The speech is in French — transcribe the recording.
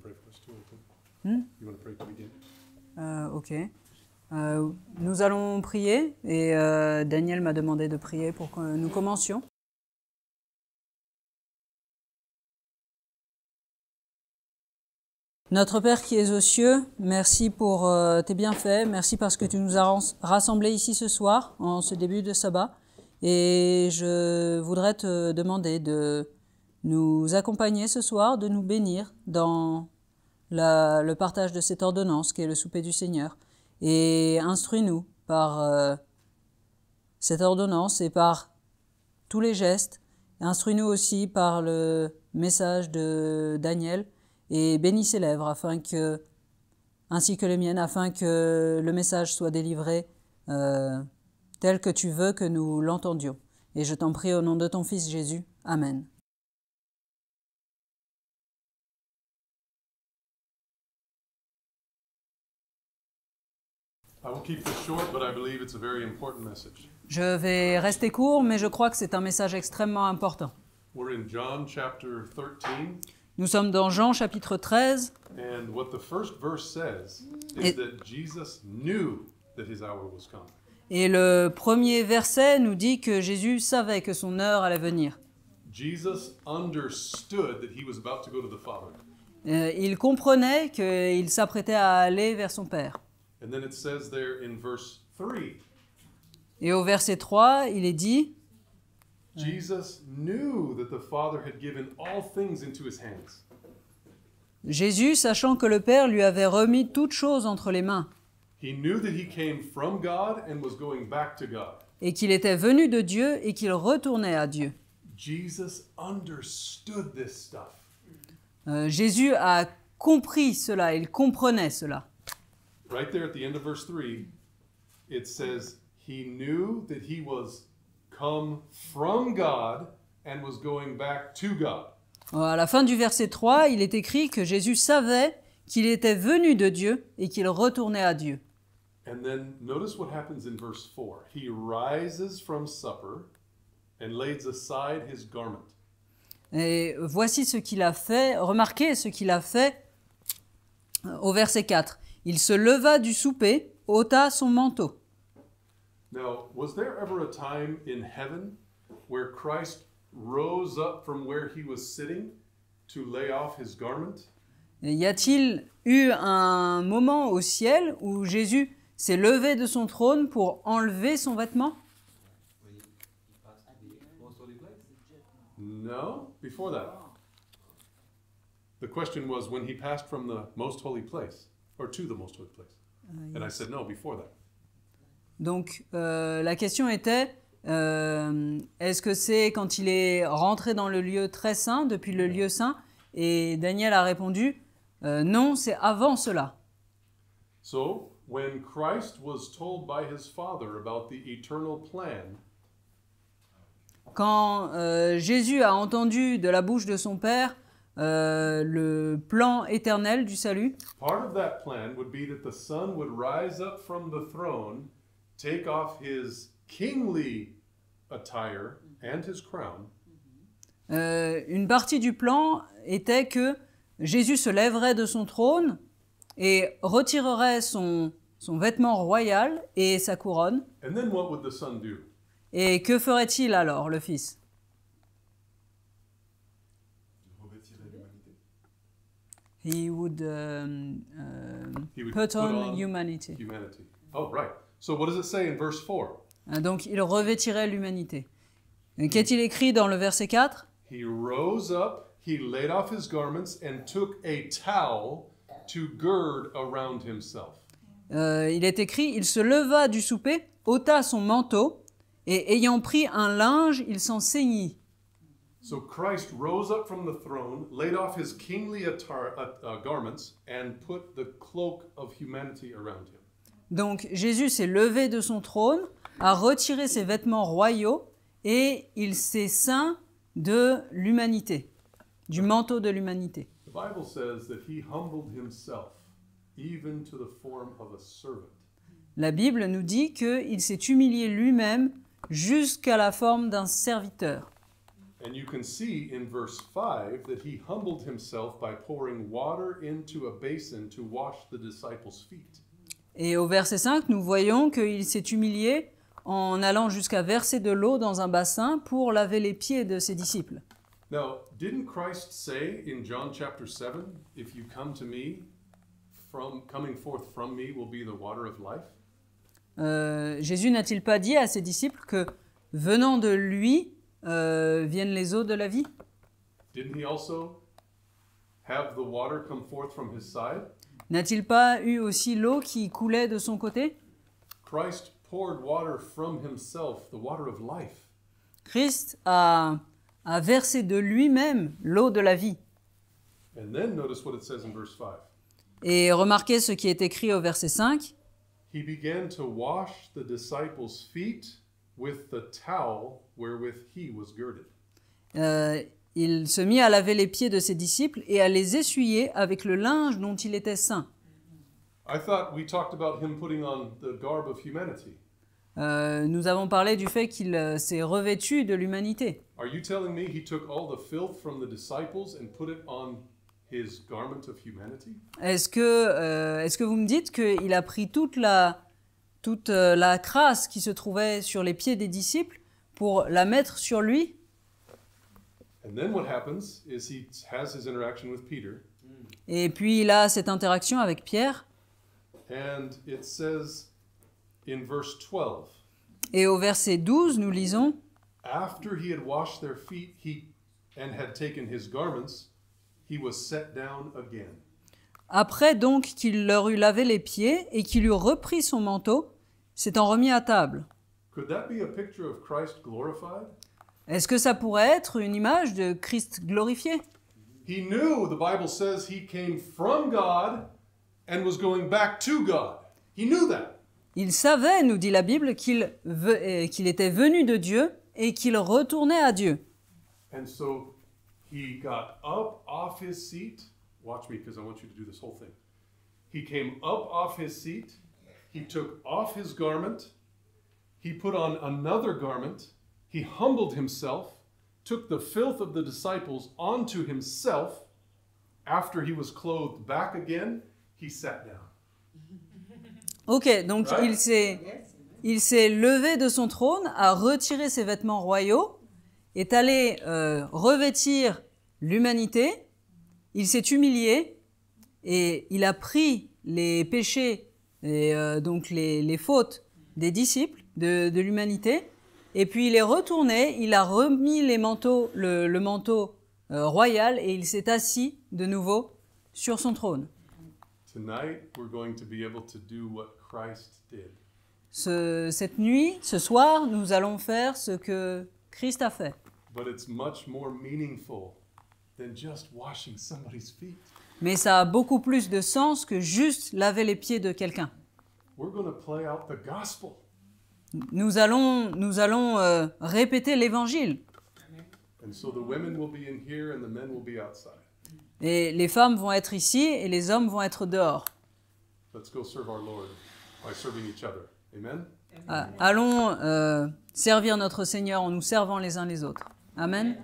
pray for us too, I think. Hmm? You want to pray to begin? Ok. Nous allons prier et Daniel m'a demandé de prier pour que nous commencions. Notre Père qui es aux cieux, merci pour tes bienfaits, merci parce que tu nous as rassemblés ici ce soir, en ce début de sabbat. Et je voudrais te demander de nous accompagner ce soir, de nous bénir dans le partage de cette ordonnance qui est le souper du Seigneur. Et instruis-nous par cette ordonnance et par tous les gestes. Instruis-nous aussi par le message de Daniel et bénis ses lèvres ainsi que les miennes, afin que le message soit délivré tel que tu veux que nous l'entendions. Et je t'en prie au nom de ton Fils Jésus. Amen. Je vais rester court, mais je crois que c'est un message extrêmement important. We're in John chapter 13. Nous sommes dans Jean chapitre 13. And what the first verse says is that Jesus knew that his hour was come. Et le premier verset nous dit que Jésus savait que son heure allait venir. Jesus understood that he was about to go to the Father. Il comprenait qu'il s'apprêtait à aller vers son Père. And then it says there in verse 3. Et au verset 3, il est dit, Jesus knew that the Father had given all things into his hands. Jésus, sachant que le Père lui avait remis toutes choses entre les mains, He knew that he came from God and was going back to God. et qu'il était venu de Dieu et qu'il retournait à Dieu. Jesus understood this stuff. Jésus a compris cela, il comprenait cela. Right there at the end of verse 3, it says, he knew that he was come from God and was going back to God. À la fin du verset 3, il est écrit que Jésus savait qu'il était venu de Dieu et qu'il retournait à Dieu. And then notice what happens in verse 4. He rises from supper and lays aside his garment. Et voici ce qu'il a fait, remarquez ce qu'il a fait au verset 4. Il se leva du souper, ôta son manteau. Now, was there ever a time in heaven where Christ rose up from where he was sitting to lay off his garment? Et y a-t-il eu un moment au ciel où Jésus s'est levé de son trône pour enlever son vêtement? No, before that. The question was when he passed from the most holy place, or to the most holy place. And I said no, before that. Donc la question était, est-ce que c'est quand il est rentré dans le lieu très saint, depuis le lieu saint? Et Daniel a répondu, non, c'est avant cela. So, when Christ was told by his Father about the eternal plan, Quand Jésus a entendu de la bouche de son Père le plan éternel du salut, part of that plan would be that the Son would rise up from the throne, take off his kingly attire and his crown, une partie du plan était que Jésus se lèverait de son trône et retirerait son vêtement royal et sa couronne. and then what would the Son do? Et que ferait-il alors, le Fils? He would He would put on humanity. humanity. Oh, right. So what does it say in verse 4? Donc il revêtirait l'humanité. Qu'est-il écrit dans le verset 4? He rose up, he laid off his garments, and took a towel to gird around himself. Il est écrit, il se leva du souper, ôta son manteau, et ayant pris un linge, il s'en ceignit. So Christ rose up from the throne, laid off his kingly garments, and put the cloak of humanity around him. Donc Jésus s'est levé de son trône, a retiré ses vêtements royaux, et il s'est ceint de l'humanité, du manteau de l'humanité. The Bible says that he humbled himself, even to the form of a servant. La Bible nous dit qu'il s'est humilié lui-même jusqu'à la forme d'un serviteur. And you can see in verse 5 that he humbled himself by pouring water into a basin to wash the disciples' feet. Et au verset 5, nous voyons qu'il s'est humilié en allant jusqu'à verser de l'eau dans un bassin pour laver les pieds de ses disciples. Now, didn't Christ say in John chapter 7, if you come to me, coming forth from me will be the water of life? Jésus n'a-t-il pas dit à ses disciples que venant de lui viennent les eaux de la vie? Didn't he also have the water come forth from his side? N'a-t-il pas eu aussi l'eau qui coulait de son côté? Christ poured water from himself, the water of life. Christ a versé de lui-même l'eau de la vie. And then notice what it says in verse 5. Et remarquez ce qui est écrit au verset 5. He began to wash the disciples' feet with the towel wherewith he was girded. Il se mit à laver les pieds de ses disciples et à les essuyer avec le linge dont il était ceint. I thought we talked about him putting on the garb of humanity. Nous avons parlé du fait qu'il s'est revêtu de l'humanité. Are you telling me he took all the filth from the disciples and put it on his garment of humanity? Est-ce que vous me dites qu'il a pris toute la crasse qui se trouvait sur les pieds des disciples pour la mettre sur lui? And then what happens is he has his interaction with Peter. Et puis il a cette interaction avec Pierre. And it says in verse 12, Et au verset 12, nous lisons after he had washed their feet and had taken his garments, he was set down again. Après donc qu'il leur eut lavé les pieds et qu'il eut repris son manteau, s'étant remis à table. Could that be a picture of Christ glorified? Est-ce que ça pourrait être une image de Christ glorifié? He knew, the Bible says, he came from God and was going back to God. He knew that. Il savait, nous dit la Bible, qu'il était venu de Dieu et qu'il retournait à Dieu. And so he got up off his seat. Watch me because I want you to do this whole thing. He came up off his seat. He took off his garment. He put on another garment. He humbled himself, took the filth of the disciples onto himself. After he was clothed back again, he sat down. Ok, donc il s'est levé de son trône, a retiré ses vêtements royaux, est allé revêtir l'humanité, il s'est humilié et il a pris les péchés et donc les fautes des disciples de l'humanité. Et puis il est retourné, il a remis les manteaux, le manteau royal et il s'est assis de nouveau sur son trône. Tonight, we're going to be able to do what Christ did. Cette nuit, ce soir, nous allons faire ce que Christ a fait. But it's much more meaningful than just washing somebody's feet. Mais ça a beaucoup plus de sens que juste laver les pieds de quelqu'un. We're going to play out the gospel. Nous allons répéter l'évangile. And so the women will be in here and the men will be outside. Et les femmes vont être ici et les hommes vont être dehors. Let's go serve our Lord by serving each other. Amen? Allons servir notre Seigneur en nous servant les uns les autres. Amen.